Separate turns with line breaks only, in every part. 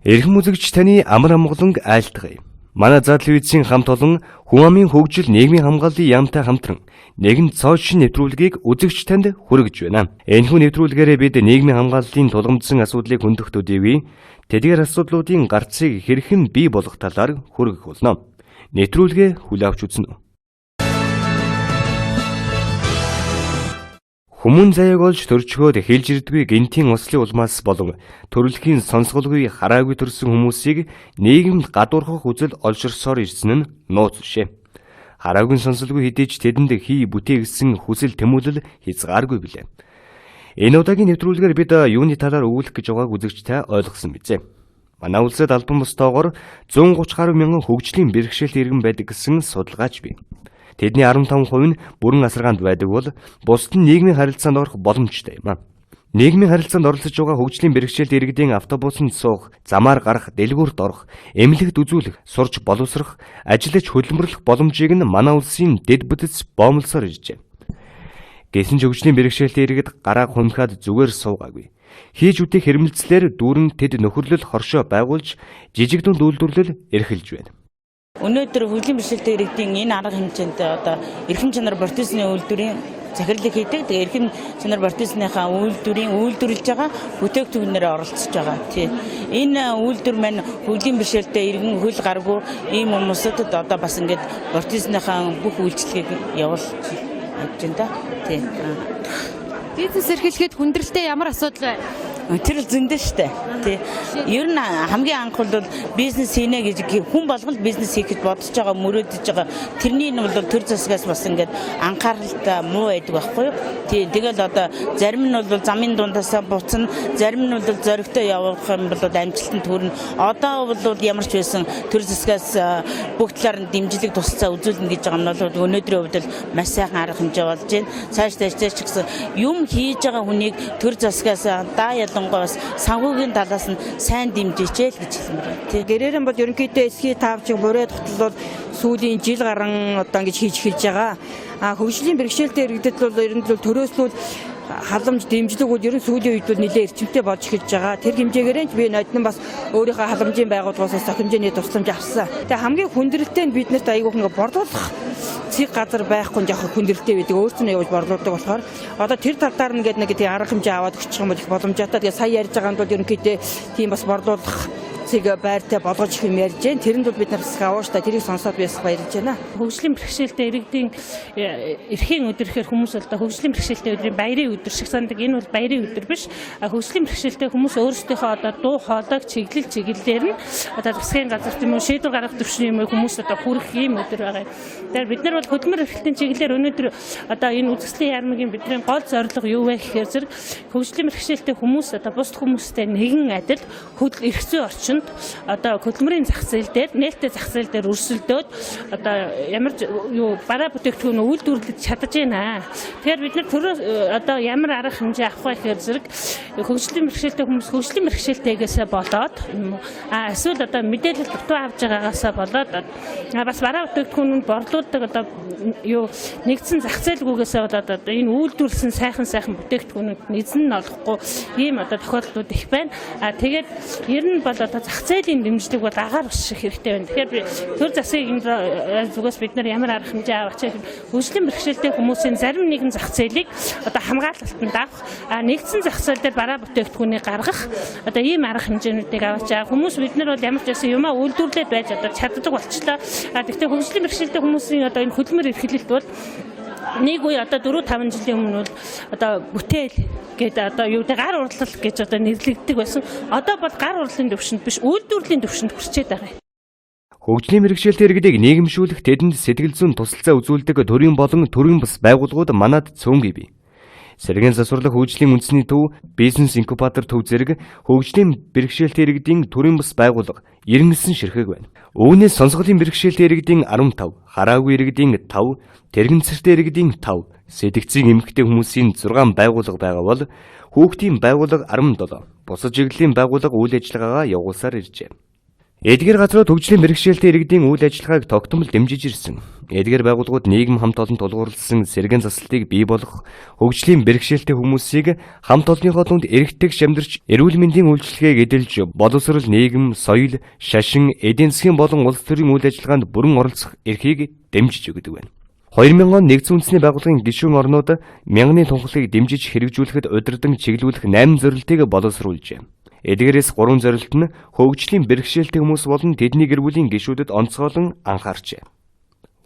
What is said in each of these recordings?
Эрхэм үзэгч таны амар амгалан айлтгая. Манай задлан үйдсийн хамт олон хүн амын хөгжил нийгмийн хамгааллын яамтай хамтран нэгэн цоож шин нэвтрүүлгийг үзэгч танд хүргэж байна. Энэхүү нэвтрүүлгээрээ бид нийгмийн хамгааллын тулгамдсан асуудлыг хөндөх төдийгүй тэдгээр асуудлуудын гарцыг хэрхэн бий болгох талаар хүргэх болно. Нэвтрүүлгээ хүлээн авч үзнэ. Хүмүүн заяаг олж төрчгөөд хэлж ирдгүй гинтийн ослын улмаас болон төрөлхийн сонсголгүй хараагүй төрсэн хүмүүсийг нийгэмд гадуурхах үзэл олширсоор ирсэн нь нууц шээ. Хараагүй сонсолгүй хэдий ч тэдэнд хий бүтээгдсэн хүсэл тэмүүлэл хязгааргүй билээ. Энэ удаагийн нэвтрүүлгээр бид юуны талаар өгүүлэх гэж байгааг үзэгчтэй ойлгосон бизээ. Манай улсад албан бусдоогоор 130 гаруй мянган хөгжлийн бэрхшээлт иргэн байдаг гэсэн судалгаач бий. Тэдний 15% нь бүрэн асаргаанд байдаг бол бусад нь нийгмийн харилцаанд орох боломжтой юм. Нийгмийн харилцаанд оролцож байгаа хөгжлийн бэрхшээлт иргэдийн автобусанд суух, замаар гарах, дэлгүүрт орох, эмнэлэгт үзүүлэх, сурч боловсрох, ажиллаж хөдөлмөрлөх боломжийг нь манай улсын дэд бүтэц боомлсоор иржээ. Гэсэн ч хөгжлийн бэрхшээлт иргэд гараа хумхаад зүгээр суугаагүй. Хийж үтэх хэрмэлцлэр дүүрэн тэд нөхөрлөл хоршоо байгуулж жижиг дунд үйлдвэрлэл эрхэлж байна.
Өнөөдөр хөгжлийн бэрхшээлтэй иргэдийн энэ арга хэмжээнд одоо эрхэм чанар бортисны үйлдвэрийн захирлыг хийдэг. Тэгээ эрхэм чанар бортисныхаа үйлдвэрлэж байгаа бүтээгдэхүүнээр оролцож байгаа. Тийм. Энэ үйлдвэр маань хөгжлийн бэрхшээлтэй иргэн хөл гаргүй ийм хүмүүсд одоо бас ингээд бортисныхаа бүх үйлчлэгийг явуулж байна да. Тийм.
Бизнес эрхлэхэд хүндрэлтэй ямар асуудал байна?
Тэр зөндөө штэ. Тий. Ер нь хамгийн анх бол бизнес хийнэ гэж хүн болгонд бизнес хийхэд бодож байгаа, мөрөөдөж байгаа. Тэрний нь бол төр засгаас бас ингээд анхааралтай муу байдаг байхгүй юу? Тий. Тэгэл одоо зарим нь бол замын дундаасаа буцна, зарим нь бол зоригтой явах юм бол амжилтанд хүрнэ. Одоо бол ямар ч байсан төр засгаас бүх талаар нь дэмжлэг тусалцаа үзүүлнэ гэж байгаа нь бол өнөөдрийн хувьд бол маш сайхан арга хэмжээ болж байна. Цаашдаа ч гэсэн юм хийж байгаа хүнийг төр засгаас бас санхүүгийн талаас нь сайн дэмжижээ л гэж хэлмээр байна.
Тэг гэрээрэн бол ерөнхийдөө эсхий таавч бүрээ тогтлол сүүлийн жил гарan одоо ингэж хийж эхэлж байгаа. Хөгжлийн бэрхшээлтэй иргэдэд бол ер нь төрөөслөл халамж дэмжлэгүүд ер нь сүүлийн үед бол нэлээд эрчимтэй болж эхэлж байгаа. Тэр хэмжээгээр нь би нодон бас өөрийнхөө халамжийн байгууллагаас хэмжээний тусламж авсан. Тэгээ хамгийн хүндрэлтэй нь биднэрт аягүйх ингээ борлуулах цэг газар байхгүй жоох хүндрэлтэй байдаг. Өөрсдөө явж борлуулдаг болохоор одоо тэр талдаар нь нэг тийм арга хэмжээ аваад өгчих юм бол их боломжтой. Тэгээ сая ярьж байгаа нь бол ерөнхийдөө тийм бас борлуулах цэг байртай болгож их юм ярьж байна. Тэрэнд бол бид нар бас авааштай тэрийг сонсоод би бас баярлж байна.
Хөгжлийн бэрхшээлтэй иргэдийн эрхийн өдөр гэхээр хүмүүс одоо хөгжлийн бэрхшээлтэй өдрийн баярын өдөр шиг сандаг. Энэ бол баярын өдөр биш. Хөгжлийн бэрхшээлтэй хүмүүс өөрсдийнхөө одоо дуу хоолойг чиглэлээр нь одоо засгийн газар тийм үү шийдвэр гаргах төвшний юм хүмүүс одоо хүрэх ийм өдөр байгаа. Тэгэхээр бид нар бол хөдөлмөр эрхлэлтийн чиглэлээр өнөөдөр одоо энэ үзэсгэлэн яармгийн бидний гол зорилго юу вэ гэхээр зэрэг хөгжлийн бэрхшээлтэй хүмүүс одоо бусад хүмүүстэй нэгэн адил эрх зүйн орчинд одоо хөдөлмөрийн зах зээл дээр нээлттэй зах зээл дээр өрсөлдөөд одоо ямар бараа бүтээгдэхүүн үйлдвэрлэж чадаж байна. Тэгэхээр бид нар төрөө одоо ямар арга хэмжээ авах вэ гэхээр зэрэг хөгжлийн бэрхшээлтэй хүмүүс хөгжлийн бэрхшээлтэйгээсээ болоод эсвэл одоо мэдээлэл дутуу авч байгаагаасаа болоод бас бараа бүтээгдэхүүнүүд борлуулдаг одоо нэгдсэн зах зээлгүйгээсээ болоод одоо энэ үйлдвэрлэсэн сайхан бүтээгдэхүүнүүд эзэн нь олохгүй ийм одоо тохиолдлууд их байна. Тэгээд ер нь бол одоо зах зээлийн дэмжлэг бол агаар усших хэрэгтэй байна. Тэгэхээр би төр засгийн зүгээс бид нар ямар арга хэмжээ авах вэ? Хөгжлийн бэрхшээлтэй хүмүүсийн зарим нэгэн зах зээлийг одоо хамгаалалтанд авах, нэгдсэн зах зээл дээр бараа бүтээгдэхүүнийг гаргах одоо ийм арга хэмжээнүүдийг аваач. Хүмүүс бид нар бол ямар ч байсан юмаа үйлдвэрлээд байж одоо чаддаг болчлоо. Гэхдээ хөгжлийн бэрхшээлтэй хүмүүсийн одоо энэ хөдөлмөр эрхлэлт бол нэг үе одоо 4-5 жилийн өмнө бол одоо бүтээл гэдэг одоо гар урлал гэж одоо нэрлэгддэг байсан. Одоо бол гар урлалын төвшөнд биш үйлдвэрлэлийн төвшөнд хүрчээд байгаа юм.
Хөгжлийн бэрхшээлтэй иргэдийг нийгэмшүүлэх тэдэнд сэтгэл зүйн тусалцаа үзүүлдэг төрийн болон төрийн бас байгууллагууд манад цөөнгүй бий. Сэргээн засварлах хөгжлийн үндэсний төв, бизнес инкубатор төв зэрэг хөгжлийн бэрхшээлтэй иргэдийн төрийн бас байгууллага 99 ширхэг байна. Үүнээс сонсголын бэрхшээлтэй иргэдийн 15, хараагүй иргэдийн 5, тэрэгцэртэй иргэдийн 5, сэтгцийн эмэгтэй хүмүүсийн 6 байгууллага байгаа бол хүүхдийн байгууллага 17, бусад чиглэлийн байгууллага үйл ажиллагаагаа явуулсаар иржээ. Эдгээр газрууд хөгжлийн бэрхшээлтэй иргэдийн үйл ажиллагааг тогтмол дэмжиж ирсэн. Эдгээр байгууллагууд нийгэм хамт олонд тулгуурласан сэргээн заслтыг бий болгох, хөгжлийн бэрхшээлтэй хүмүүсийг хамт олонныхоо дунд эргэтгэж шамдэрч, эрүүл мэндийн үйлчилгээг эдэлж, боловсрол, нийгэм, соёл, шашин, эдийн засгийн болон улс төрийн үйл ажиллагаанд бүрэн оролцох эрхийг дэмжиж өгдөг байна. 2000 он нэгдсэн үндэсний байгууллагын гишүүн орнууд мянганы тунхлыг дэмжиж хэрэгжүүлэхэд удирдан чиглүүлэх 8 зорилтыг боловсруулжээ. Эдгээрээс 3 зорилт нь хөгжлийн бэрхшээлтэй хүмүүс болон тэдний гэр бүлийн гишүүдэд онцгойлон анхаарчээ.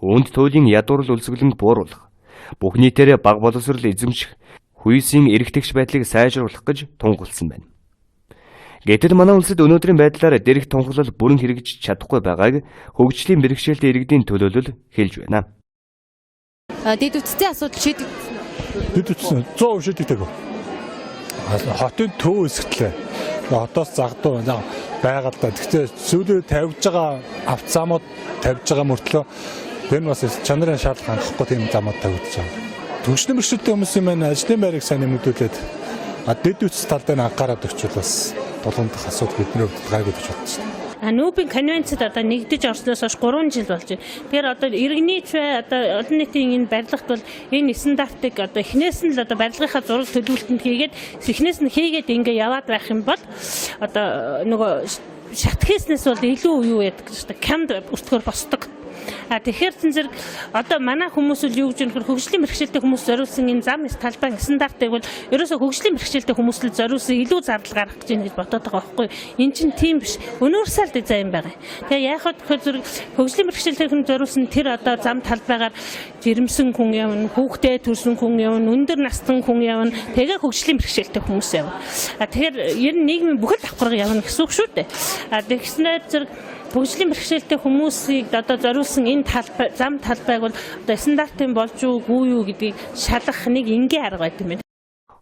Үүнд туйлын ядуурл үлсгэлэнг бууруулах, бүх нийтээрээ бага боловсрол эзэмших, хүйсийн эргэтгэж байдлыг сайжруулах гэж тунхагласан байна. Гэтэл манай улсад өнөөдрийн байдлаар дэрэх тунхаглал бүрэн хэрэгжиж чадахгүй байгааг хөгжлийн бэрхшээлтэй иргэдийн төлөөлөл хэлж байна.
Дэд үтцийн асуудал шийдэгдсэн.
Дэд үтцэн 100% шийдэгдэв. Хотын төв хэсэгтлээ. Хотоос загдуу байгаад та. Гэхдээ сүүлийн тавьж байгаа авцаамууд тавьж байгаа мөртлөө тэр нь бас чанарын шаардлага хангахгүй тийм замууд тавьж байгаа. Хөгжлийн бэрхшээлтэй хүмүүсийн маань ажлын байрыг сайн нэмэгдүүлээд дэд үтц талдаа анхаарал төвчл бас тулгуурлах асуудал бидний хувьд гайгүй гэж бодож байна.
Нүүбийн конвенцэд одоо нэгдэж орсноос хойш 3 жил болж байна. Тэгэхээр одоо иргэний одоо олон нийтийн энэ барилгад бол энэ стандартыг одоо эхнээс нь л одоо барилгынхаа зураг төлөвлөлтөнд хийгээд эхнээс нь хийгээд ингээ яваад байх юм бол одоо нөгөө шат хийснээс бол илүү юу яадаг гэж камд өртгөр босдог. Тэгэхээр зэрэг одоо манай хүмүүс л юу гэж нөхөр хөгжлийн бэрхшээлтэй хүмүүс зориулсан энэ зам талбайн стандартыг бол ерөөсөө хөгжлийн бэрхшээлтэй хүмүүс л зориулсан илүү зардал гаргах гэж байна гэж бодоод байгаа байхгүй. Энд чинь тийм биш. Универсал дизайн байгаа. Тэгээ яг хөө зэрэг хөгжлийн бэрхшээлтэй хүн зориулсан тэр одоо зам талбайгаар жирэмсэн хүн явна, хүүхдээ төрсөн хүн явна, өндөр настай хүн явна. Тэгээ хөгжлийн бэрхшээлтэй хүмүүс явна. Тэгэхээр ер нь нийгмийн бүхэл давхарга явна гэсэн үг шүү дээ. Тэгснээр зэрэг хөгжлийн бэрхшээлтэй хүмүүсийг одоо зориулсан энэ зам талбайг бол одоо стандартын болж үгүй юу гэдгийг шалгах нэг энгийн арга байт юм байна.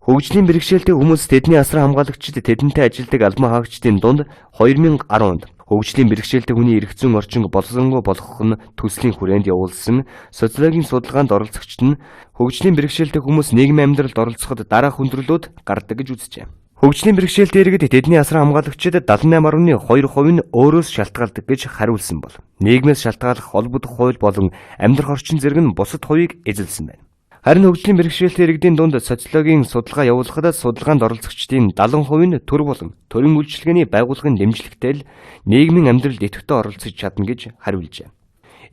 Хөгжлийн бэрхшээлтэй хүмүүс тэдний асран хамгаалагчид тэдэнтэй ажилдаг албан хаагчдын дунд 2010 онд хөгжлийн бэрхшээлтэй хүний эрх зүйн орчин боловсронгуй болгох нь төслийн хүрээнд явуулсан социологийн судалгаанд оролцогчид нь хөгжлийн бэрхшээлтэй хүмүүс нийгмийн амьдралд оролцоход дараах хүндрэлүүд гардаг гэж үзжээ. Хөгжлийн бэрхшээлтэй иргэд тэдний асран хамгаалагчид 78.2% нь өөрөөс шалтгаалдаг гэж хариулсан бол нийгмээс шалтгаалах холбогдох хууль болон амьдрах орчин зэрэг нь бусад хувийг эзэлсэн байна. Харин хөгжлийн бэрхшээлтэй иргэдийн дунд социологийн судалгаа явуулахад судалгаанд оролцогчдын 70% нь төр болон төрийн үйлчилгээний байгууллагын дэмжлэгтэй л нийгмийн амьдралд идэвхтэй оролцож чадна гэж хариулжээ.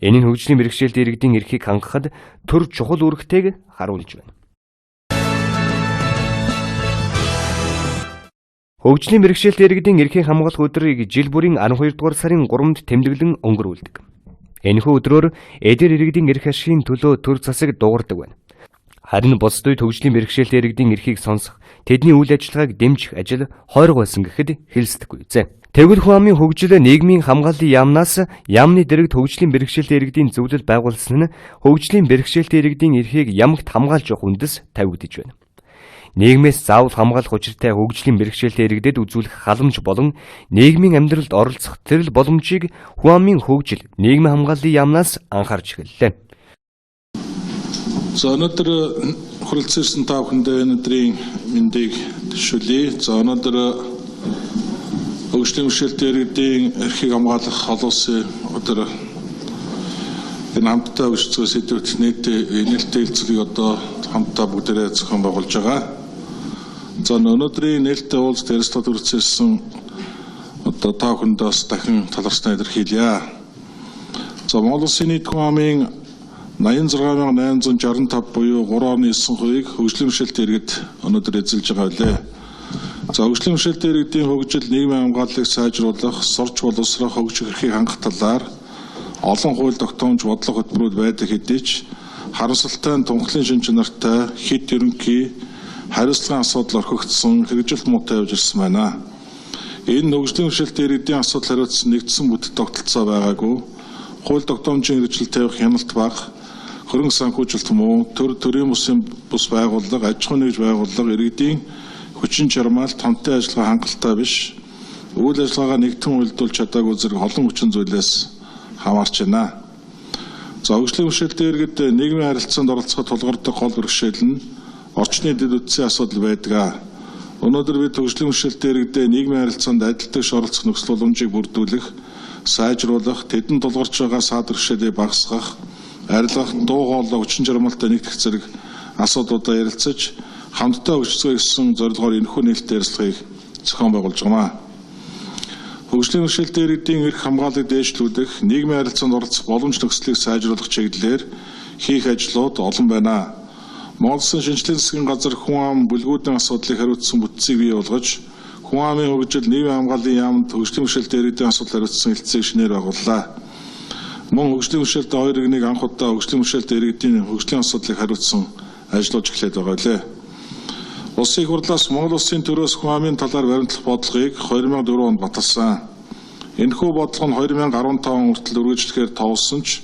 Энэ нь хөгжлийн бэрхшээлтэй иргэдийн эрхийг хангахад төр чухал үүрэгтэйг харуулж байна. Хөгжлийн бэрхшээлтэй иргэдийн эрхийг хамгаалах өдрийг жил бүрийн 12 дугаар сарын 3-нд тэмдэглэн өнгөрүүлдэг. Энэхүү өдрөөр эдгээр иргэдийн эрх ашигын төлөө төр засаг дуугардаг байна. Харин бусад үед хөгжлийн бэрхшээлтэй иргэдийн эрхийг сонсох, тэдний үйл ажиллагааг дэмжих ажил хойрог байсан гэхэд хэлсдэггүй зэ. Тэгвэл хүн амын хөгжил нийгмийн хамгааллын яамнаас яамны дэргэд хөгжлийн бэрхшээлтэй иргэдийн зөвлөл байгуулсан нь хөгжлийн бэрхшээлтэй иргэдийн эрхийг ямагт хамгаалж явах үндэс тавигдж байна. Нийгмээс заавал хамгаалах учиртай хөгжлийн бэрхшээлтэй иргэдэд үзүүлэх халамж болон нийгмийн амьдралд оролцох тэрл боломжийг хүн амын хөгжил нийгмийн хамгааллын яамнаас анхаарч эхэллээ.
За өнөөдөр хүрэлцэн ирсэн та бүхэндээ өнөөдрийн мэндийг төшөөлье. За өнөөдөр хөгжлийн бэрхшээлтэй иргэдийн эрхийг хамгаалах олон улсын өдөр энэ хамтдаа өгсөн сэдвүүт нээлттэй хэлцүүлгийг одоо хамтдаа бүгдээрээ зохион байгуулж байгаа. За өнөөдрийн нээлттэй уулзалт ярилцлагад хүрэлцэн одоо та бүхэндээ дахин талархснаа илэрхийлье. За Монгол Улсын нийт хүн амын 86,865 буюу 3.9%-ийг хөгжлийн бэрхшээлтэй иргэд өнөөдөр эзэлж байгаа билээ. За хөгжлийн бэрхшээлтэй иргэдийн хөгжил нийгмийн хамгааллыг сайжруулах, сурч боловсрох, хөгжих эрхийг хангах талаар олон хууль тогтоомж бодлого хөтөлбөрүүд байдаг хэдий ч харамсалтай тунхлын шин чанартай хэд ерөнхий хариуцлагын асуудал орхигдсон хэрэгжилт муутай явж ирсэн байна. Энэ хөгжлийн бэрхшээлтэй иргэдийн асуудал хариуцсан нэгдсэн бүтэц тогтолцоо байгаагүй. Хууль тогтоомжийн хэрэгжилт тавих хяналт бага, хөрөнгө санхүүжилт муу, төрийн бус байгууллага, аж ахуйн нэгж байгууллага иргэдийн хүчин чармаалт хамтын ажиллагаа хангалттай биш. Үйл ажиллагаагаа нэгдэн үйлдвэрлэж чадаагүй зэрэг олон хүчин зүйлээс хамаарч байна. За хөгжлийн бэрхшээлтэй иргэд нийгмийн харилцаанд оролцоход тулгардаг гол бэрхшээл нь орчны дэд үтсийн асуудал байдаг. Өнөөдөр бид хөгжлийн бэрхшээлтэй иргэдэд нийгмийн харилцаанд адилтгаж оролцох нөхцөл боломжийг бүрдүүлэх, сайжруулах, тэдэнд тулгарч байгаа саад бэрхшээлийг багасгах, арилгах, дуу хоолой хүчин чармайлтаа нэгтгэх зэрэг асуудлуудаа ярилцаж, хамтдаа хөгжицгөө гэсэн зорилгоор энэхүү нээлттэй ярилцлагыг зохион байгуулж байна. Хөгжлийн бэрхшээлтэй иргэдийн эрх хамгааллыг дээшлүүлэх, нийгмийн харилцаанд оролцох боломж нөхцөлийг сайжруулах чиглэлээр хийх ажлууд олон байна. Монгол Улсын шинжлэлийн засгийн газар хүн ам бүлгүүдийн асуудлыг хариуцсан бүтцийг бий болгож, хүн амын хөгжил нийгмийн хамгааллын яамд хөгжлийн бэрхшээлтэй иргэдийн асуудал хариуцсан хэлтсийг шинээр байгууллаа. Мөн хөгжлийн бэрхшээлтэй хоёр иргэнийг анх удаа хөгжлийн бэрхшээлтэй иргэдийн хөгжлийн асуудлыг хариуцсан ажиллаж эхлээд байгаа лээ. Улсын их хурлаас Монгол Улсын төрөөс хүн амын талаар баримтлах бодлогыг 2004 онд баталсан. Энэхүү бодлого нь 2015 он хүртэл үргэлжлэхээр товлсон ч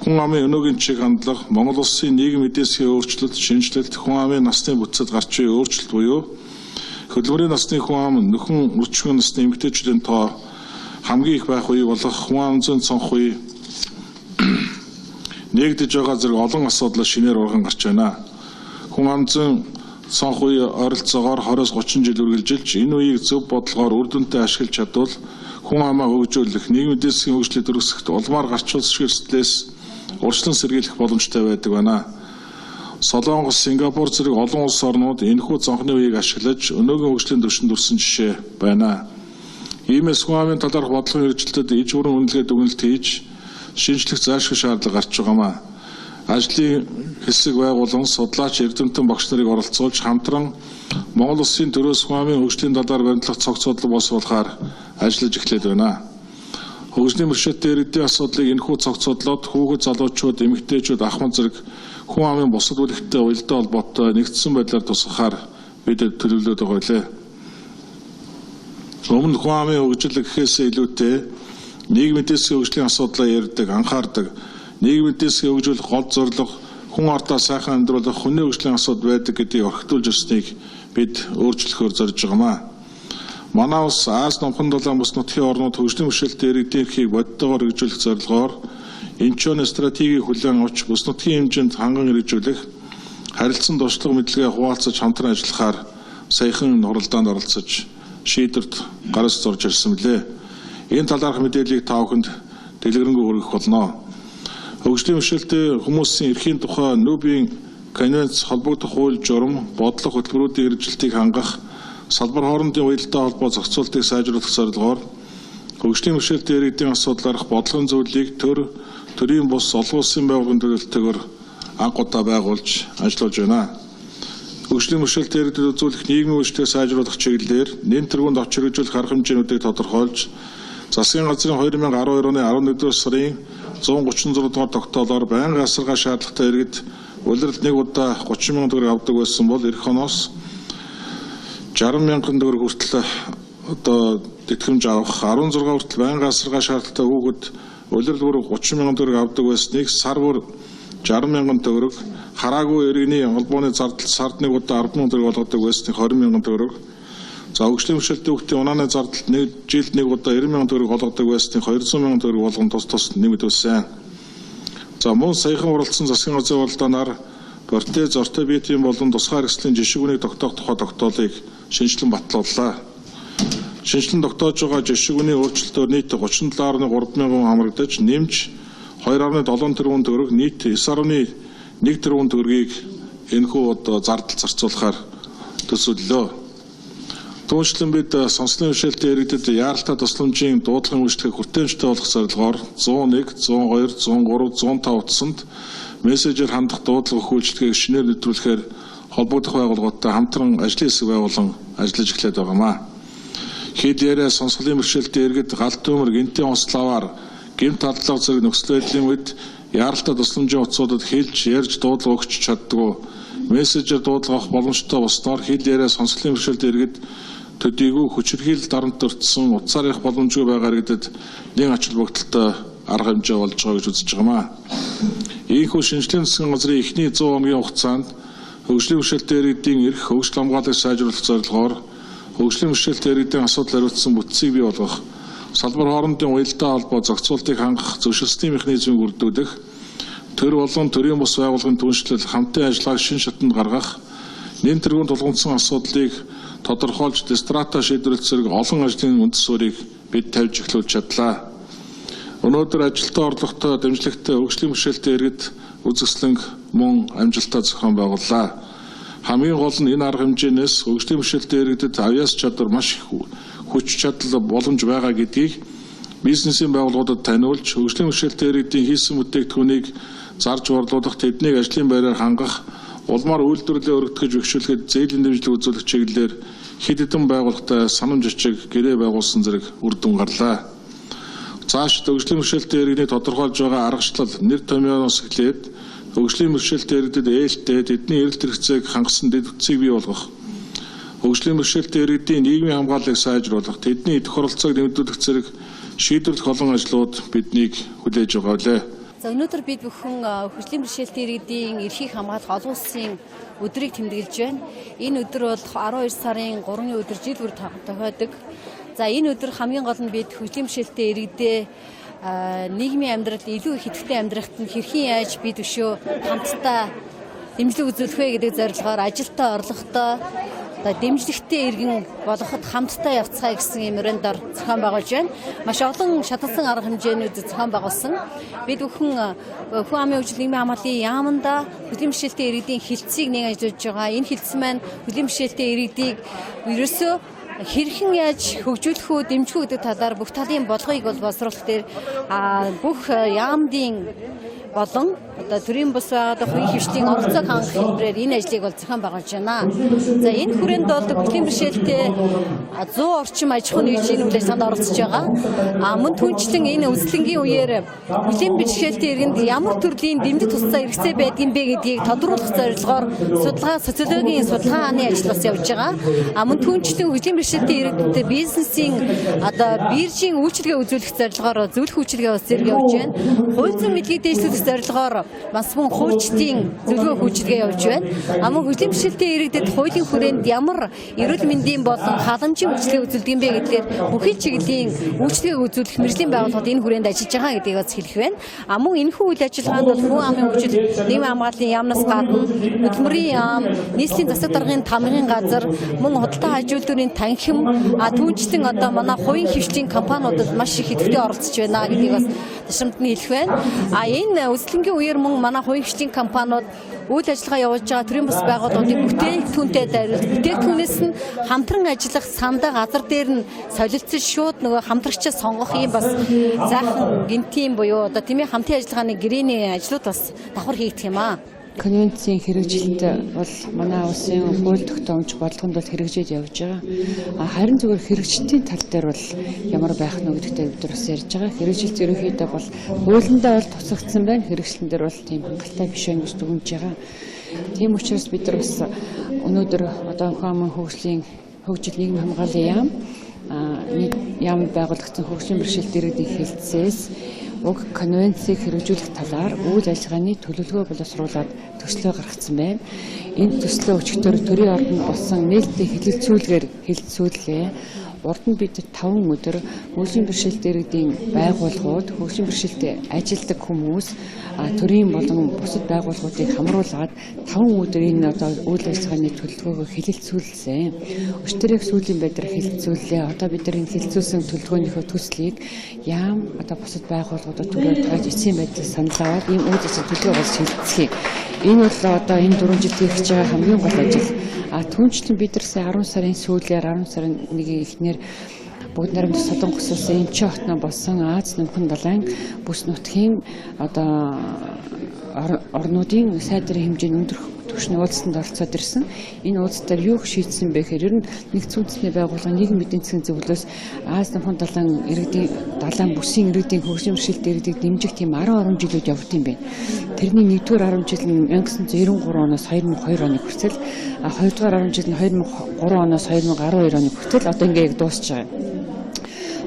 хүн амын өнөөгийн чиг хандлага, Монгол Улсын нийгэм эдийн засгийн өөрчлөлт, шинжилэлт, хүн амын насны бүтцэд гарч буй өөрчлөлт буюу хөдөлмөрийн насны хүн ам нөхөн 40 насны эмэгтэйчүүдийн тоо хамгийн их байх үе болох хүн ам зүйн цонх үе нэгдэж байгаа зэрэг олон асуудал шинээр урган гарч байна. Хүн ам зүйн цонх үе ойролцоогоор 20-30 жил үргэлжилж, энэ үеийг зөв бодлогоор үр дүнтэй ашиглаж чадвал хүн амаа хөгжүүлэх, нийгмийн эдийн засгийн хөгжлийг өргөсгөхт улмаар гарч улс ширслээс урьдчилан сэргийлэх боломжтой байдаг байна. Солонгос, Сингапур зэрэг олон улс орнууд энэхүү цонхны үеийг ашиглаж өнөөгийн хөгжлийн түвшинд хүрсэн жишээ байна. Иймээс хүн амын талаарх бодлогын хэрэгжилтэд иж бүрэн үнэлгээ дүгнэлт хийж шинжлэх зайлшгүй шаардлага гарч байгаамаа. Ажлын хэсэг байгуулан судлаач эрдэмтэн багш нарыг оролцуулж хамтран Монгол Улсын төрөөс хүн амын хөгжлийн талаар баримтлах цогцоодлого босруулахаар ажиллаж эхлээд байна. Хөгжлийн бэрхшээлтэй иргэдийн асуудлыг энэхүү цогцоодлоод хүүхэд залуучууд, эмэгтэйчүүд, ахмад зэрэг хүн амын бусад үлэгтэй уялдаа холбоотой нэгдсэн байдлаар тусгахаар бид төлөвлөд байгаа билээ. Өмнө хүн амын хөгжил гэхээсээ илүүтэй нийгмийн эдийн засгийн хөгжлийн асуудлаа ярьдаг, анхаардаг, нийгмийн эдийн засгийн хөгжүүлэх гол зорилго хүн ардаа сайхан амьдруулах хүний хөгжлийн асуудал байдаг гэдгийг орхитуулж ирснийг бид өөрчлөхөөр зорж байгаамаа. Манай улс Аз номхон долоон бүс нутгийн орнууд хөгжлийн бэрхшээлтэй иргэдийн эрхийг бодитоогоор хэрэгжүүлэх зорилгоор Инчон стратегийг хүлээн авч бүс нутгийн хэмжээнд ханган хэрэгжүүлэх, харилцан туршлага мэдлэгээ хуваалцаж хамтран ажиллахаар саяхан хуралдаанд оролцож шийдвэрт гараас зорж ирсэн билээ. Энэ талаарх мэдээллийг та бүхэнд дэлгэрэнгүй хүргэх болно. Хөгжлийн бэрхшээлтэй хүмүүсийн эрхийн тухай Нүүбийн конвенц холбогдох хууль журам, бодлого хөтөлбөрүүдийн хэрэгжилтийг хангах, салбар хоорондын уялдаа холбоо зохицуултыг сайжруулах зорилгоор хөгжлийн бэрхшээлтэй иргэдийн асуудлаарх бодлогын зөвлөлийг төрийн бус олон улсын байгууллагын төлөөлөлтөөр анх удаа байгуулж ажиллаж байна. Хөгжлийн бэрхшээлтэй иргэдэд үзүүлэх нийгмийн үйлчлэгийг сайжруулах чиглэлээр нэн тэргуунд авч хэрэгжүүлэх арга хэмжээнүүдийг тодорхойлж, засгийн газрын 2012 оны 11-р сарын 136 дугаар тогтоолоор байнгын асаргаа шаардлагатай иргэд улиралд нэг удаа 30 мянган төгрөг авдаг байсан бол эх оноос 60 мянган төгрөг хүртэл тэтгэмж авах, 16 хүртэл байнгын асаргаа шаардлагатай хүүхэд улирал бүр 30 мянган төгрөг авдаг байсныг сар бүр 60 мянган төгрөг, хараагүй иргэний холбооны зардал сард нэг удаа 10 мянган төгрөг болгодог байсныг 20 мянган төгрөг. За хөгжлийн бэрхшээлтэй хүүхдийн унааны зардалд жилд нэг удаа 90 мянган төгрөг болгодог байсныг 200 мянган төгрөг болгон тус нэмэгд өссөн. За мөн саяхан уралдсан засгийн газрын уралдаанаар протез, ортопедийн болон тусгай хэрэгслийн жишгүүнийг тогтоох тухай тогтоолыг шинжилэн батлууллаа. Шинжилэн тогтоож байгаа жишгүүний өөрчлөлтөөр нийт 37.3 мянган хамрагдаж нэмж 2.7 тэрбум төгрөг нийт 9.1 тэрбум төгрөгийг энэхүү зардал зарцуулахаар төсөөллөө. Түүнчлэн бид сонслын бэрхшээлтэй иргэдэд яаралтай тусламжийн дуудлагын үйлчлэгийг хүртээмжтэй болох зорилгоор 101, 102, 103, 105 утсанд мессежээр хандах дуудлага үйлчлэгийг шинээр нэвтрүүлэхээр холбогдох байгууллагуудтай хамтран ажлын хэсэг байгуулан ажиллаж эхлээд байгаамаа. Хил яриа сонсголын бэрхшээлтэй иргэд галт төмөр, гинтийн онцлогоор гэмт хадлага зэрэг нөхцөл байдлын үед яаралтай тусламжийн утсуудад хэлж, ярьж дуудлага өгч чаддгүй. Мессежээр дуудлага авах боломжтой болсноор хил яриа сонсголын бэрхшээлтэй иргэд төдийгүй хүчирхийлэл дарамт өртсөн утсаар явах боломжгүй байгаа иргэдэд нэг ач холбогдолтой арга хэмжээ болж байгаа гэж үзэж байгаамаа. Ийхүү шинжлэлийн засгийн газрын эхний 100 хоногийн хугацаанд хөгжлийн бэрхшээлтэй иргэдийн эрх хөгжил хамгаалалыг сайжруулах зорилгоор хөгжлийн бэрхшээлтэй иргэдийн асуудал хариуцсан бүтцийг бий болгох, салбар хоорондын уялдаа холбоо зохицуултыг хангах зөвшөөрлөлийн механизмыг бүрдүүлэх, төр болон төрийн бус байгууллагын түншлэл хамтын ажиллагааг шин шатанд гаргах, нэн тэргүүнд тулгымдсан асуудлыг тодорхойлж страта шийдвэрлэх зэрэг олон ажлын үндэс суурийг бид тавьж эхлүүлж чадлаа. Өнөөдөр ажилтаа орлоготой дэмжлэгтэй хөгжлийн бэрхшээлтэй иргэд үзэсгэлэнг мөн амжилттай зохион байгууллаа. Хамгийн гол нь энэ арга хэмжээнээс хөгжлийн бэрхшээлтэй иргэдэд авьяас чадвар маш их хүч чадал боломж байгаа гэдгийг бизнесийн байгууллагуудад таниулж, хөгжлийн бэрхшээлтэй иргэдийн хийсэн бүтээгдэхүүнийг зарж борлуулах, тэднийг ажлын байраар хангах, улмаар үйлдвэрлэлээ өргөдгөж бэхжүүлэхэд зээлийн дэмжлэг үзүүлэх чиглэлээр хэд хэдэн байгууллагатай санамж жижиг гэрээ байгуулсан зэрэг үр дүн гарлаа. Цааш хөгжлийн бэрхшээлтэй иргэний тодорхойлж байгаа аргачлал нэр томьёоноос эхлээд хөгжлийн бэрхшээлтэй иргэдэд ээлтэй тэдний эрэлт хэрэгцээг хангасан дэд бүтцийг бий болгох, хөгжлийн бэрхшээлтэй иргэдийн нийгмийн хамгааллыг сайжруулах, тэдний идэх оролцоог нэмэгдүүлэх зэрэг шийдвэрлэх олон ажлууд биднийг хүлээж байгаа билээ.
За өнөөдөр бид бүхэн хөгжлийн бэрхшээлтэй иргэдийн эрхийг хамгаалах олон улсын өдрийг тэмдэглэж байна. Энэ өдөр бол 12 сарын 3-ны өдөр жил бүр тохиодог. За энэ өдөр хамгийн гол нь бид хөгжлийн бэрхшээлтэй иргэдээ нийгмийн амьдралд илүү их идэвхтэй амьдрахад нь хэрхэн яаж бид өшөө хамтдаа дэмжлэг үзүүлэх вэ гэдэг зорилгоор ажилтаа орлоготой дэмжлэгтэй иргэн болгоход хамтдаа явцгаая гэсэн юм өрөөндор зохион байгуулж байна. Маш олон шаталсан арга хэмжээнүүд зохион байгуулсан. Бид бүхэн хүн амын хөгжил нийгмийн хамгааллын яаманда хөгжлийн бэрхшээлтэй иргэдийн хилцийг нэг ажиллаж байгаа. Энэ хилцэн маань хөгжлийн бэрхшээлтэй иргэдийг ерөөсөө хэрхэн яаж хөгжүүлэх үү, дэмжих үү гэдэг талаар бүх талын бодлогыг бол боловсруулах дээр бүх яамдын болон одоо төрийн бус байгаад хувийн хвшлийн оролцоог хангах хэлбэрээр энэ ажлыг бол зохион байгуулж байна. За энэ хүрээнд бол хөгжлийн бэрхшээлтэй 100 орчим аж ахуйн нэгж энэ үйл ажиллагаанд оролцож байгаа. Мөн түнчлэн энэ үзлэнгийн үеэр хөгжлийн бэрхшээлтэй иргэнд ямар төрлийн дэмжлэг тусгай хэрэгцээ байдгийг бэ гэдгийг тодруулах зорилгоор судалгаа, социологийн судалгааны ажил бас явж байгаа. Мөн түнчлэн хөгжлийн бэрхшээлтэй иргэдэд бизнесийн одоо биржийн үйлчилгээ үзүүлэх зорилгоор зөвлөх үйлчилгээ бас зэрэг явж байна. Хууль зүйн мэдлэгийг дэвшүүлэх зорилгоор бас мөн хуульчдын зөвлөгөө үйлчилгээ явж байна. Мөн хөгжлийн бэрхшээлтэй иргэдэд хуулийн хүрээнд ямар эрүүл мэндийн болон халамжийн үйлчилгээ үзүүлдэг юм бэ гэдгээр бүхий чиглэлийн үйлчилгээг үзүүлэх мэргэжлийн байгууллагууд энэ хүрээнд ажиллаж байгаа гэдгийг бас хэлэх байна. Мөн энэхүү үйл ажиллагаанд бол хүн амын хөгжил нийгмийн хамгааллын яамнаас гадна хөтөлмөрийн яам, нийслэлийн засаг даргын тамгын газар, мөн худалдаа хажуулдурын танхим, түүнчлэн одоо манай хувийн хвшлийн компаниудад маш их идэвхтэй оролцож байна гэдгийг бас ташрамд нь хэлэх байна. Энэ үзлэнгийн үеэр мөн манай хувийн хвшлийн компаниуд үйл ажиллагаа явуулж байгаа төрийн бас байгууллагуудын бүтээгдэхүүнтэй дайруулж, бүтээгдэхүүнээс нь хамтран ажиллах сандаа газар дээр нь солилцож шууд нөгөө хамтрагчаа сонгох юм бас заахан гинтийн буюу одоо тийм ээ хамтын ажиллагааны гэрээний ажлууд бас давхар хийгдэх юм аа.
Конвенцийн хэрэгжилт бол манай улсын хууль тогтоомж бодлогонд бол хэрэгжиж явж байгаа. Харин зүгээр хэрэгжилтийн тал дээр бол ямар байх нь гэдэгтээ бид бас ярьж байгаа. Хэрэгжилт ерөнхийдөө бол хуулиндаа бол тусгагдсан байна. Хэрэгжилтэн дээр бол тийм хангалттай биш байх гэж дүгнэж байгаа. Тийм учраас бид нар бас өнөөдөр одоо хүн амын хөгжлийн хөгжил нийгмийн хамгааллын яам байгуулагдсан хөгжлийн бэрхшээлтэй иргэдийн хэлтсээс уг конвенцийг хэрэгжүүлэх талаар үйл ажиллагааны төлөвлөгөө боловсруулад төслөө гаргацсан байна. Энэ төслөө өчигдөр төрийн ордонд болсон нээлттэй хэлэлцүүлээ. Урд нь бид 5 өдөр хөгжлийн бэрхшээлтэй иргэдийн байгууллагууд, хөгжлийн бэрхшээлтэй ажилладаг хүмүүс, төрийн болон бусад байгууллагуудыг хамруулад 5 өдөр энэ одоо үйл ажиллагааны төлөвлөгөөгөө хэлэлцүүлсэн. Өчтөр яг сүүлийн байдлаар хэлэлцүүлээ. Одоо бид нар энэ хэлэлцүүлсэн төлөвлөгөөнийхөө төслийг яам одоо бусад байгууллагуудад түрүү тааж эцсийн байдлыг санал аваад ийм үйл ажиллагааны төлөвлөгөө болж хэлэлцэхийг. Энэ бол одоо энэ 4 жил хийх гэж байгаа хамгийн гол ажил. Түүнчлэн бид нар 10 сарын сүүлээр 10 сарын 1-ний эхнэр бүгд наримд Солонгос улсын Инчи хотно болсон Аз нөхөн далайн бүс нутгийн одоо орнуудын сайд дээрийн хэмжээний өндөр түвшний уулзалтанд оролцоод ирсэн. Энэ уулзалтаар юу шийдсэн бэ гэхээр ер нь нэгдсэн үндэсний байгууллага нийгмийн эдийн засгийн зөвлөлөөс Аз нөхөн далайн иргэдийн далайн бүсийн иргэдийн хөгжлийн бэрхшээлтэй иргэдийг дэмжих тийм 10 жилүүд явд юм байна. Тэрний 1-р 10 жил нь 1993 оноос 2002 оны хүртэл, 2-р 10 жил нь 2003 оноос 2012 оны хүртэл одоо ингээ яг дуусч байгаа.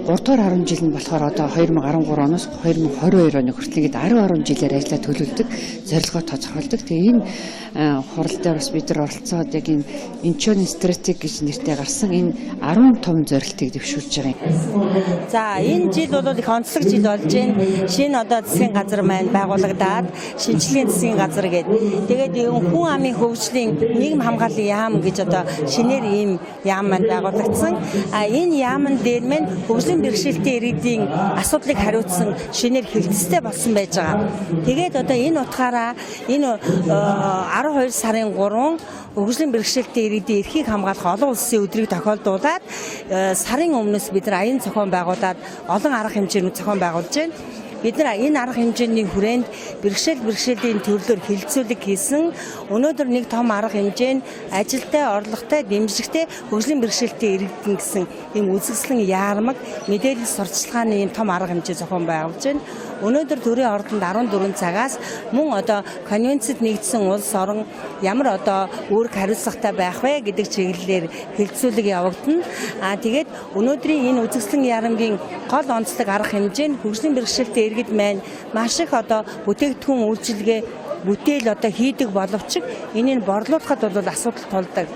3 дугаар 10 жил нь болохоор одоо 2013 оноос 2022 оны хүртэл ингээд 10 жилээр ажиллаа төлөвлөдөг, зорилгоо тодорхойлдог. Тэгээ энэ хурал дээр бас бид нар оролцоод яг энэ Инчоны стратеги гэж нэртэй гарсан энэ 10 том зорилтыг дэвшүүлж байгаа юм.
За энэ жил бол их онцлог жил болж байна. Шинэ одоо засгийн газар маань байгуулагдаад шинжлэлийн засгийн газар гэдэг. Тэгээд хүн амын хөгжлийн нийгэм хамгааллын яам гэж одоо шинээр ийм яам маань байгуулагдсан. Энэ яамн дээр маань хөгжлийн бэрхшээлтэй иргэдийн асуудлыг хариуцсан шинээр хэлтстэй болсон байж байгаа. Тэгээд одоо энэ утгаараа энэ 12 сарын 3 хөгжлийн бэрхшээлтэй иргэдийн эрхийг хамгаалах олон улсын өдрийг тохиолдуулаад сарын өмнөөс бид нар аян зохион байгуулад олон арга хэмжээний зохион байгуулж байна. Бид нар энэ арга хэмжээний хүрээнд бэрхшээлийн төрлөөр хилцүүлэг хийсэн. Өнөөдөр нэг том арга хэмжээ нь ажилтай, орлоготой, дэмжигтэй хөгжлийн бэрхшээлтэй иргэдэн гэсэн ийм үзэсгэлэн яармаг мэдээлэл сурталчилгааны ийм том арга хэмжээ зохион байгуулж байна. Өнөөдөр төрийн ордонд 14 цагаас мөн одоо конвенцэд нэгдсэн улс орон ямар одоо үүрэг хариуцлагатай байх вэ гэдэг чиглэлээр хилцүүлэг явагдана. Тэгээд өнөөдрийн энэ үзэсгэлэн яармгийн гол онцлог арга хэмжээ нь хөгжлийн бэрхшээлтэй иргэд маань маш их одоо бүтээгдэхүүн үйлчилгээ бүтээл одоо хийдэг боловч энийг борлуулахад бол асуудал тулдаг.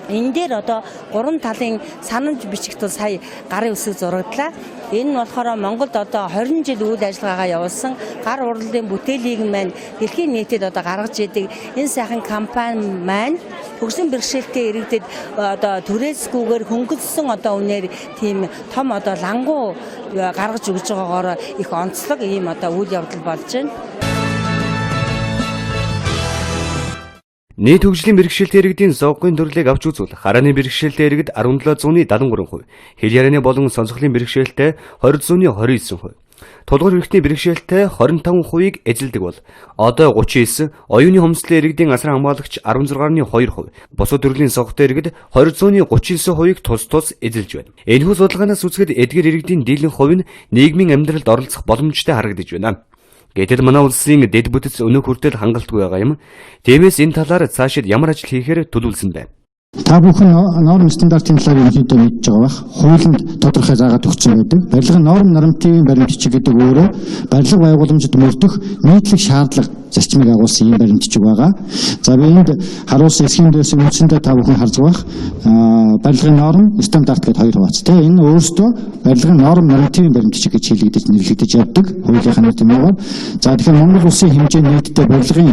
Энэ дээр одоо 3 талын санамж бичихт сая гарын үсэг зурагдлаа. Энэ нь болохоор Монголд одоо 20 жил үйл ажиллагаагаа явуулсан гар урлалын бүтээлийг маань дэлхийн нийтэд одоо гаргаж идэг энэ сайхан компани маань хөгжлийн бэрхшээлтэй иргэдэд одоо түрээсгүйгээр хөнгөлсөн одоо үнээр тийм том одоо лангуу гаргаж өгж байгаагаар их онцлог ийм одоо үйл явдал болж байна.
Нийт хөгжлийн бэрхшээлтэй иргэдийн зовгын төрлийг авч үзвэл харааны бэрхшээлтэй иргэд 1773%, хэл ярианы болон сонсголын бэрхшээлтэй 2029%, тулгуур эрхтний бэрхшээлтэй 25%-ийг эзэлдэг бол одоо 39, оюуны хөмслийн иргэдийн асар хамгаалагч 16.2%, бусад төрлийн согтой иргэд 2039%-ийг тус эзэлж байна. Энэхүү судалгаанаас үзэхэд эдгээр иргэдийн дийлэнх хувь нь нийгмийн амьдралд оролцох боломжтой харагдаж байна. Гэтэл манай улсын дэд бүтэц өнөөх хүртэл хангалтгүй байгаа юм. Тиймээс энэ талаар цаашид ямар ажил хийхээр төлөвлөсөн бэ?
Та бүхэн норм стандартын талаар ерөнхийдөө мэдж байгаа бах. Хуулинд тодорхой заагаад өгсөн байдаг. Барилгын норм наримтын баримт бичиг гэдэг өөрөө барилга байгууламжид мөрдөх нийтлэг шаардлага зарчмыг агуулсан ийм баримт бичиг байгаа. За би энд харуулсан эсхийн дэс үндсэндээ та бүхэн харж байгаа. Барилгын норм стандарт гэдэг хоёр хуваацтай. Энэ өөрөөсөө барилгын норм наримтын баримт бичиг гэж хэлэгдэж нэрлэгдэж явдаг. Хуулийнхаа нэртэй байгаа. За тэгэхээр Монгол улсын хэмжээнд нийтдээ барилгын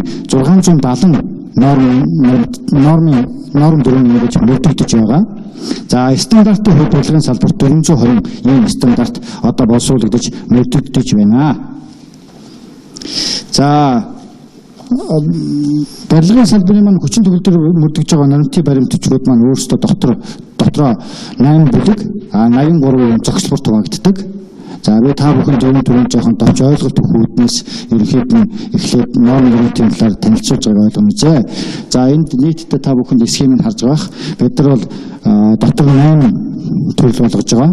670 норм дөрвөн ингэж мөрдөгдөж байгаа. За стандартын хувьд барилгын салбарт 420 ийм стандарт одоо боловсруулагдаж мөрдөгдөж байна. За барилгын салбарын маань хүчин төгөлдөр мөрдөгж байгаа наримтын баримтчгууд маань өөрсдөө дотроо 8 бүлэг 83% зохицлбор хуваагддаг. За би та бүхэн түрүүн жоохон товч ойлголт өгөхүүднээс ерөнхийд нь эхлээд норм нэрийн талаар танилцуулж байгааг ойлгомжээ. За энд нийтдээ та бүхэнд схемийг харж байгаа. Бид нар бол дотор 8 төрөл болгож байгаа.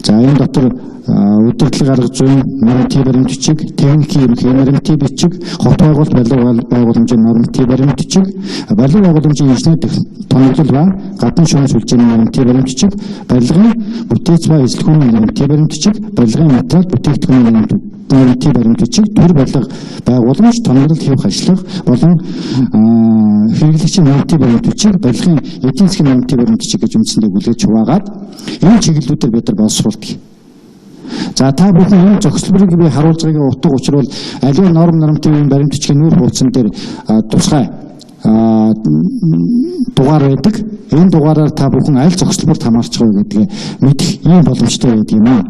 За энэ дотор удирдлага гаргаж буй наримтын баримт бичиг, техникийн ерөнхий наримтын бичиг, хот байгуулалт байгууламжийн наримтын баримт бичиг, барилгын байгууламжийн инженер тоноглол ба гадны шугам сүлжээний наримтын баримт бичиг, барилгын бүтээц ба эзлэхүүний наримтын баримт бичиг, барилгын материал бүтээгдэхүүний наримтын баримт бичиг, төр барилга байгууламж, тоноглол хийх ажлах болон хэрэглэгчийн наримтын баримт бичиг, барилгын эдийн засгийн наримтын баримт бичиг гэж үндсэндээ бүлгэж хуваагаад энэ чиглэлүүдээр бид нар боловсруулдаг. За та бүхэн энэ зохицлборыг би харуулж байгаагийн утга учир бол аливаа норм наримтын баримт бичгийн нүүр хуудсан дээр тусгай дугаар байдаг. Энэ дугаараар та бүхэн аль зохицлборт хамаарч байгаа гэдгийг мэдэх ийм боломжтой байдаг юм аа.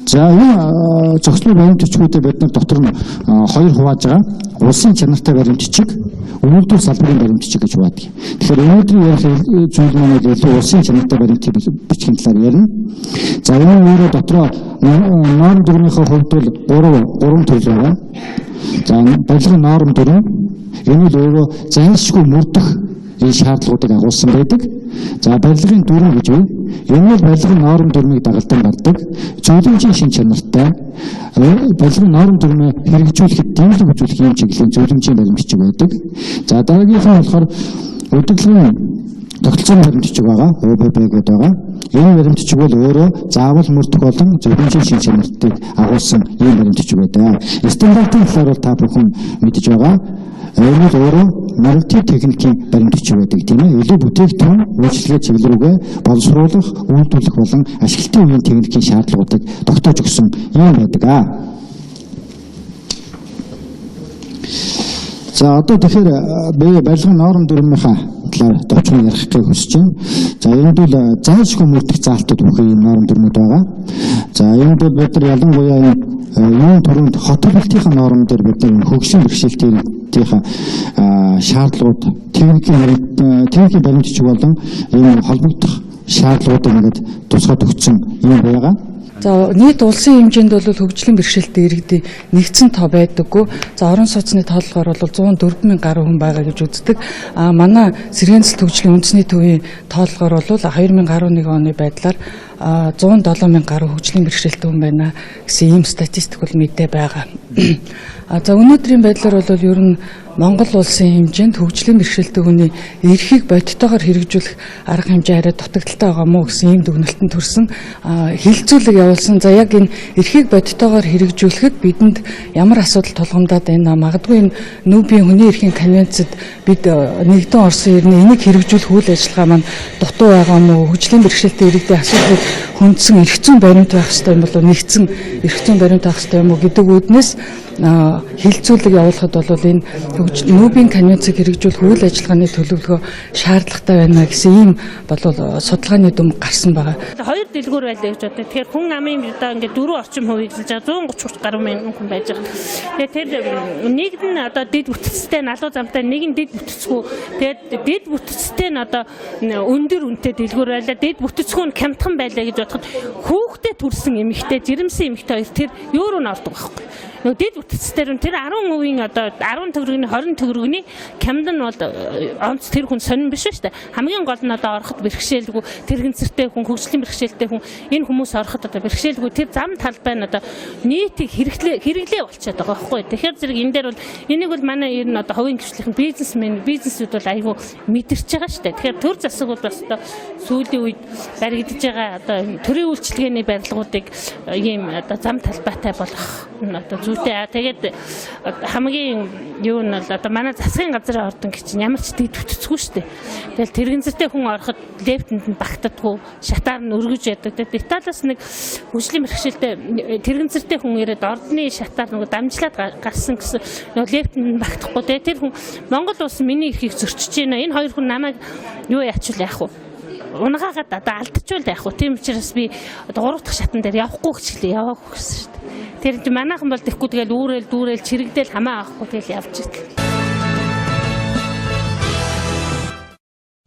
За энэ зохицлбор баримт бичгүүдэд бид нар дотор нь хоёр хувааж байгаа. Улсын чанартай баримт бичиг, өгүүлбэр салбарын баримт бичиг гэж хуваадаг. Тэгэхээр өнөөдрийн ярих зүйл маань илүү улсын чанартай баримт бичгийн талаар ярина. За энэ өөрөө дотроо норм дөрмийнхөө хувьд бол 3 төрөл байгаа. За барилгын норм дөрм энэ л өөрөө зайлшгүй мөрдөх энэ шаардлагуудыг агуулсан байдаг. За барилгын дүрм гэж байна. Энэ нь барилгын норм дүрмийг дагалдан гардаг. Зөвлөмжийн шин чанартай барилгын норм дүрмээ хэрэгжүүлэхэд дэмжлэг үзүүлэх юм чиглэлийн зөвлөмжийн баримт бичиг байдаг. За дараагийнх нь болохоор удирдлагын тогтолцооны баримтчиг байгаа. ОББ гэдэг байгаа. Энэ баримтчиг бол өөрөө заавал мөрдөх болон зөвхөн шин чанартыг агуулсан ийм баримтчиг байдаг. Стандартын талаар бол та бүхэн мэдж байгаа. Энэ бол өөрөө нарратив техникийн баримтчиг байдаг тийм ээ. Илүү бүтээгдэхүүн үйлчлэгээ чиглэл рүүгээ боловсруулах, үйлдвэрлэх болон ашиглалтын үеийн техникийн шаардлагуудыг тогтоож өгсөн юм байдаг. За одоо тэгэхээр би барилгын норм дүрмийнхаа талаар товчхон ярихыг хүсэж байна. За энд бол зайлшгүй мөрдөх заалтууд бүхэн ийм норм дүрмүүд байгаа. За энд бол бид нар ялангуяа энэ төрөнд хот төлөлтийн норм дээр бид нар хөгжлийн бэрхшээлтийн шаардлагууд техникийн баримтчиг болон ийм холбогдох шаардлагуудыг ингээд тусгад өгсөн юм байгаа.
За нийт улсын хэмжээнд бол хөгжлийн бэрхшээлтэй иргэдийн нэгдсэн тоо байдаггүй. За орон сууцны тооллогоор бол 104,000 гаруй хүн байгаа гэж үздэг. Манай Сэргээн засал хөгжлийн үндэсний төвийн тооллогоор бол 2011 оны байдлаар 107,000 гаруй хөгжлийн бэрхшээлтэй хүн байна гэсэн ийм статистик бол мэдээ байгаа. За өнөөдрийн байдлаар бол ер нь Монгол улсын хэмжээнд хөгжлийн бэрхшээлтэй хүний эрхийг бодитоогоор хэрэгжүүлэх арга хэмжээ арай дутагдaltaй байгаа мó гэсэн ийм дүгнэлтэнд төрсөн хилцүүлэг явуулсан. За яг энэ эрхийг бодитоогоор хэрэгжүүлэхэд бидэнд ямар асуудал тулгамдаад байна? Магадгүй энэ нүүбийн хүний эрхийн конвенцэд бид нэгдэн орсон ирнэ энийг хэрэгжүүлэх үйл ажиллагаа маань дутуу байгаа мó? Хөгжлийн бэрхшээлтэй иргэдийн асуудлыг хүндсэн эрх зүйн баримт байх ёстой юм болов нэгдсэн эрх зүйн баримт байх ёстой юм уу гэдэг үүднээс хилцүүлэг явуулахад бол энэ нүүбийн конвенцийг хэрэгжүүлэх үйл ажиллагааны төлөвлөгөө шаардлагатай байна гэсэн ийм болов судалгааны дүн гарсан байгаа.
Хоёр дэлгүүр байлаа гэж боддог. Тэгэхээр хүн амын одоо ингээд 4 орчим хувийг хэлж байгаа 130 гаруй мянган хүн байж байгаа. Тэгэхээр тэр нэг нь одоо дэд бүтцтэй налуу замтай нэг нь дэд бүтцгүй. Тэгээд дэд бүтцтэй нь одоо өндөр үнэтэй дэлгүүр байлаа. Дэд бүтцгүй нь хямдхан байлаа гэж бодоход хүүхдээ төрсэн эмэгтэй, жирэмсэн эмэгтэй хоёр тэр юу руу ордог байхгүй. Дэд бүтцээр нь тэр 10% одоо 10 төгрөгийн 20 төгрөгийн хямд нь бол онц тэр хүн сонирн биш шүү дээ. Хамгийн гол нь одоо ороход бэрхшээлгүй тэрэгцэртэй хүн, хөгжлийн бэрхшээлтэй хүн энэ хүмүүс ороход одоо бэрхшээлгүй тэр зам талбай нь одоо нийтийг хэрэглээ болчиход байгаа байхгүй. Тэгэхээр зэрэг энэ дээр бол энийг бол манай ер нь одоо хувийн гишүүдийн бизнесүүд бол айгүй мэдэрч байгаа шүү дээ. Тэгэхээр төр засаг бол бас одоо сүүлийн үед баригдаж байгаа одоо төрийн үйлчилгээний барилгуудыг ийм одоо зам талбайтай болгох одоо зүйтэй. Тэгээд хамгийн юу нь бол одоо манай засгийн газрын ордон гэж ямар ч дэд бүтцгүй шүү дээ. Тэгэл тэрэгцэртэй хүн ороход лефтэнд нь багтдаггүй, шатаар нь өргөж яадаг. Тэгээд Италиас нэг хөгжлийн бэрхшээлтэй тэрэгцэртэй хүн ирээд ордны шатаар нэг дамжлаад гарсан гэсэн лефтэнд нь багтахгүй. Тэгээд тэр хүн Монгол улс миний эрхийг зөрчиж байна. Энэ хоёр хүн намайг юу яачвал яах вэ? Унгаагаад одоо алдчихвал яах вэ? Тийм учраас би одоо 3 дахь шатан дээр явахгүй гэчлээ яваагүй гэсэн шүү дээ. Тэр манайхан бол тэхгүй тэгэл үүрэл дүүрэл чирэгдэл хамаа авахгүй тэгэл явж ирлээ.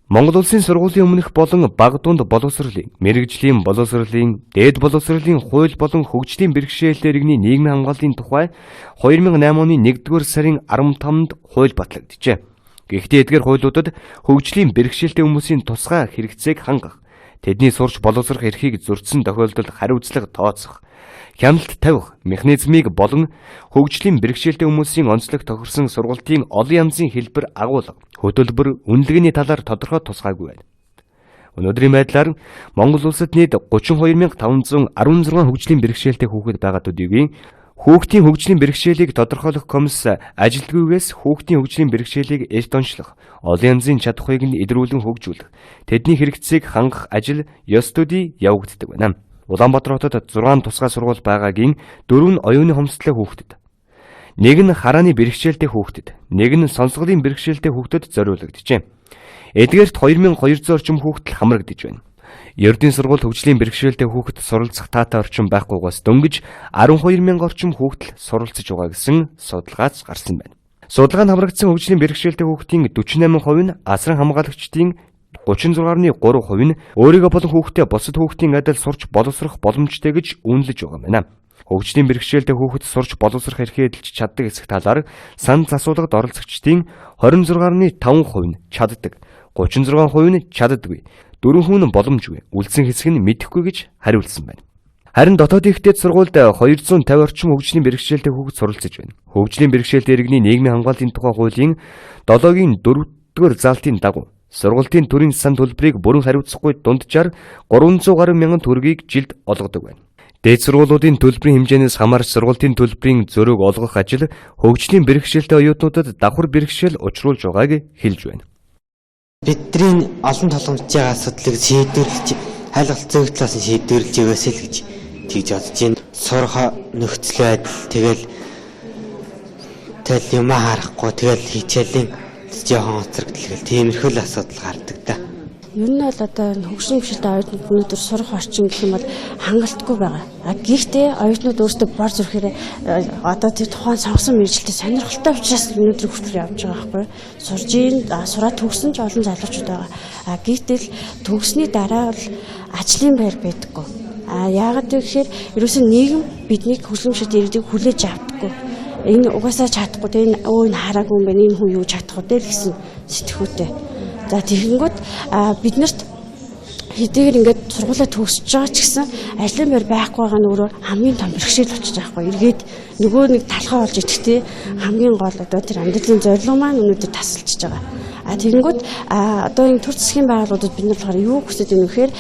Монгол улсын сургуулийн өмнөх болон бага дунд боловсролын, мэрэгжлийн боловсролын, дээд боловсролын хууль болон хөгжлийн бэрхшээлтэй иргэний нийгмийн хамгааллын тухай 2008 оны 1-р сарын 15-нд хууль батлагдчихэ. Гэхдээ эдгээр хуулиудад хөгжлийн бэрхшээлтэй хүмүүсийн тусгай хэрэгцээг хангах, тэдний сурч боловсрох эрхийг зөрчсөн тохиолдолд хариуцлага тооцох, хяналт тавих механизмыг болон хөгжлийн бэрхшээлтэй хүмүүсийн онцлог тохирсон сургалтын олон янзын хэлбэр агуулга, хөтөлбөр, үнэлгээний талаар тодорхой тусгаагүй байна. Өнөөдрийн байдлаар Монгол улсад нийт 32,516 хөгжлийн бэрхшээлтэй хүүхэд байгаа төдийгүй хүүхдийн хөгжлийн бэрхшээлийг тодорхойлох комисс ажилтгүйгээс хүүхдийн хөгжлийн бэрхшээлийг эд онцлох, олон янзын чадахыг нь идрүүлэн хөгжүүлэх, тэдний хэрэгцээг хангах ажил ёс төдий явагддаг байна. Улаанбаатар хотод 6 тусгай сургууль байгаагийн 4 нь оюуны хомсдлын хүүхдэд, 1 нь харааны бэрхшээлтэй хүүхдэд, 1 нь сонсголын бэрхшээлтэй хүүхдэд зориулагджээ. Эдгээрт 2200 орчим хүүхдэл хамрагдж байна. Ердийн сургууль хөгжлийн бэрхшээлтэй хүүхэд суралцах таатай орчин байхгүйгээс дөнгөж 12,000 орчим хүүхдэл суралцж байгаа гэсэн судалгаач гарсан байна. Судалгаанд хамрагдсан хөгжлийн бэрхшээлтэй хүүхдийн 48% нь асран хамгаалагчдын 36.3% нь өөрийгөө болон хүүхдээ бусад хүүхдийн адил сурч боловсрох боломжтой гэж үнэлж байгаа юм байна. Хөгжлийн бэрхшээлтэй хүүхэд сурч боловсрох эрхээ эдэлж чаддаг хэсэг талаар санал асуулгад оролцогчдын 26.5% нь чаддаг, 36% нь чаддаггүй, 4% нь боломжгүй, үлдсэн хэсэг нь мэдэхгүй гэж хариулсан байна. Харин дотоодын ихтэй сургуульд 250 орчим хөгжлийн бэрхшээлтэй хүүхэд суралцж байна. Хөгжлийн бэрхшээлтэй иргэний нийгмийн хамгааллын тухай хуулийн 7-гийн 4-р заалтын дагуу Сургалтын төрийн сан төлбөрийг бүрэн хариуцахгүй дунджаар 300 гаруй мянган төгрөгийг жилд олгодог байна. Дээд сургуулиудын төлбөрийн хэмжээнээс хамаарч сургалтын төлбөрийн зөрүүг олгох ажил хөгжлийн бэрхшээлтэй оюутнуудад давхар бэрхшээл учруулж байгааг хэлж байна.
Бидний олон толгомжийн асуудлыг шийдвэрлэж, хайлгалт зөв талаас нь шийдвэрлэж байгаасаа л гэж тэгж бодож байна. Сурах нөхцөл байдал тэгэл юм харахгүй тэгэл хичээлийн жоохон хоцрогдол тиймэрхүү л асуудал гардаг да.
Ер нь бол одоо хөгжлийн бэрхшээлтэй оюутнууд өнөөдөр сурах орчин гэх юм бол хангалтгүй байгаа. Гэхдээ оюутнууд өөрсдөө бор зүрхээр одоо тэр тухайн сонгосон мэргэжилтэд сонирхолтой учраас өнөөдөр хүртэл явж байгаа байхгүй юу? Сурж ийн сураад төгсөн ч олон залуучууд байгаа. Гэтэл төгссний дараа бол ажлын байр байдаггүй. Яагаад гэвэл ерөөсөн нийгэм биднийг хөгжлийн бэрхшээлтэй иргэдийг хүлээж авдаггүй. Энэ угаасаа чадахгүй те энэ хараагүй юм байна энэ хүн юу чадах вэ гэсэн сэтгүүтэй. За тэгэнгүүт биднэрт хэдийгээр ингээд сургуулаа төгсөж байгаа ч гэсэн ажлын байр байхгүй байгаа нь өөрөө хамгийн том бэрхшээл болчихж байгаа хгүй. Эргээд нөгөө нэг талхаа болж идэхтэй хамгийн гол одоо тэр амьдралын зорилго маань өнөөдөр тасалж байгаа. Тэгэнгүүт одоо энэ төр засгийн байгууллагуудад бид нар болохоор юу хүсэж байна вэ гэхээр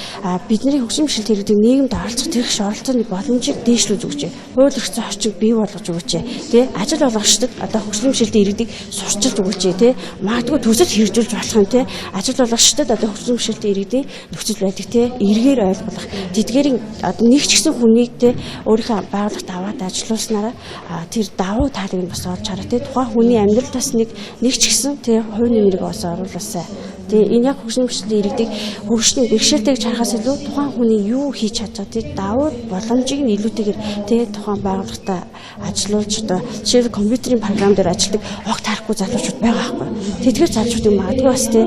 бидний хөгжлийн бэрхшээлтэй иргэдийн нийгэмд оролцох тэрх оролцооны боломжийг дээшлүүлж өгч, хууль эрх зүйн орчинг бий болгож өгч, тий ажил олгогчдод одоо хөгжлийн бэрхшээлтэй иргэдийг сурчилж өгч, тий магадгүй төсөл хэрэгжүүлж болох юм, тий ажил олгогчдод одоо хөгжлийн бэрхшээлтэй иргэдийн нөхцөл байдал тий эргээр ойлгох, тэдгээрийн одоо нэг ч гэсэн хүнийг тий өөрийнхөө байгууллагт аваад ажилуулснараа тэр давуу талыг нь бас олж хараа, тий тухайн хүний амьдрал бас нэг ч гэсэн тий хувь нэмрийг оруулаасаа. Тэгээ энэ яг хөгжлийн бэрхшээлтэй иргэдийг хөгжлийн бэрхшээлтэй гэж харахаас илүү тухайн хүний юу хийж чаддаг тий давуу боломжийг нь илүүтэйгээр тий тухайн байгууллагатаа ажилуулж одоо жишээ нь компьютерийн програм дээр ажилладаг огт харахгүй залуучууд байгаа байхгүй. Тэдгээр залуучуудыг магадгүй бас тий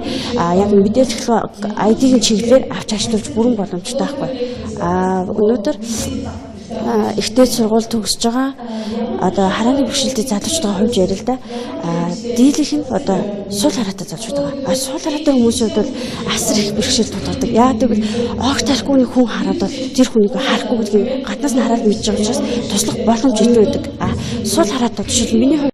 яг мэдээлэл технологи ID-ийн чиглэлээр авч ажиллуулж бүрэн боломжтой байхгүй. Өнөөдөр ихтэй сургууль төгсөж байгаа одоо харааны бэрхшээлтэй залуучдаа хувьж ярил л да. Дийлэх нь одоо сул хараатай залуучууд байгаа. Сул хараатай хүмүүсүүд бол асар их бэрхшээл тулгардаг. Яагаад гэвэл огт харахгүй хүн хараад бол тэр хүнийг харахгүй гэдгийг гаднаас нь хараад мэдж байгаа учраас туслах боломж илүү байдаг. Сул хараатай жишээл миний